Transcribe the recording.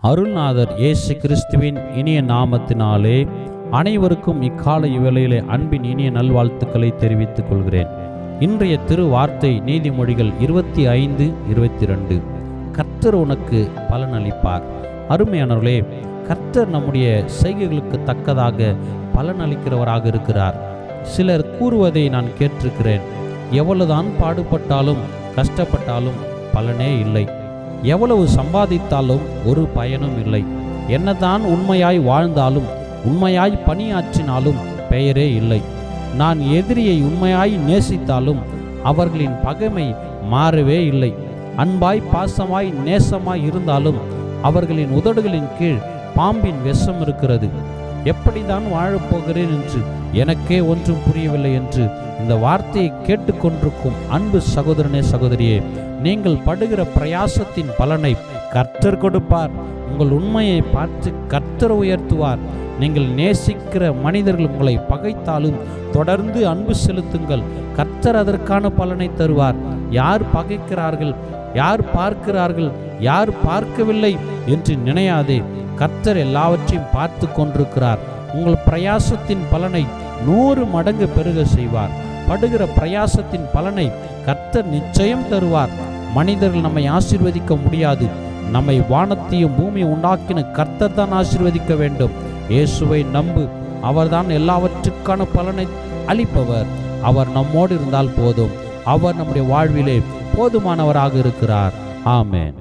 அருள்நாதர் இயேசு கிறிஸ்துவின் இனிய நாமத்தினாலே அனைவருக்கும் இக்கால வேளையிலே அன்பின் இனிய நல்வாழ்த்துக்களை தெரிவித்துக் கொள்கிறேன். இன்றைய திரு வார்த்தை நீதிமொழிகள் 25:22. கர்த்தர் உனக்கு பலனளிப்பார். அருமையானவர்களே, கர்த்தர் நம்முடைய செய்கைகளுக்கு தக்கதாக பலனளிக்கிறவராக இருக்கிறார். சிலர் கூறுவதை நான் கேட்டிருக்கிறேன். எவ்வளவுதான் பாடுபட்டாலும் கஷ்டப்பட்டாலும் பலனே இல்லை, எவ்வளவு சம்பாதித்தாலும் ஒரு பயனும் இல்லை, என்னதான் உண்மையாய் வாழ்ந்தாலும் உண்மையாய் பணியாற்றினாலும் பெயரே இல்லை, நான் எதிரியை உண்மையாய் நேசித்தாலும் அவர்களின் பகைமை மாறவே இல்லை, அன்பாய் பாசமாய் நேசமாய் இருந்தாலும் அவர்களின் உதடுகளின் கீழ் பாம்பின் விஷம் இருக்கிறது, எப்படிதான் வாழப்போகிறேன் என்று எனக்கே ஒன்றும் புரியவில்லை என்று இந்த வார்த்தையை கேட்டுக்கொண்டிருக்கும் அன்பு சகோதரனே, சகோதரியே, நீங்கள் படுகிற பிரயாசத்தின் பலனை கர்த்தர் கொடுப்பார். உங்கள் உண்மையை பார்த்து கர்த்தர் உயர்த்துவார். நீங்கள் நேசிக்கிற மனிதர்கள் உங்களை பகைத்தாலும் தொடர்ந்து அன்பு செலுத்துங்கள், கர்த்தர் அதற்கான பலனை தருவார். யார் பகைக்கிறார்கள், யார் பார்க்கிறார்கள், யார் பார்க்கவில்லை என்று நினையாதே. கர்த்தர் எல்லாவற்றையும் பார்த்து கொண்டிருக்கிறார். உங்கள் பிரயாசத்தின் பலனை 100 மடங்கு பெருக செய்வார். படுகிற பிரயாசத்தின் பலனை கர்த்தர் நிச்சயம் தருவார். மனிதர்கள் நம்மை ஆசீர்வதிக்க முடியாது. நம்மை வானத்தையும் பூமியை உண்டாக்கின கர்த்தர் தான் ஆசீர்வதிக்க வேண்டும். இயேசுவை நம்பு, அவர்தான் எல்லாவற்றுக்கான பலனை அளிப்பவர். அவர் நம்மோடு இருந்தால் போதும். அவர் நம்முடைய வாழ்விலே போதுமானவராக இருக்கிறார். ஆமென்.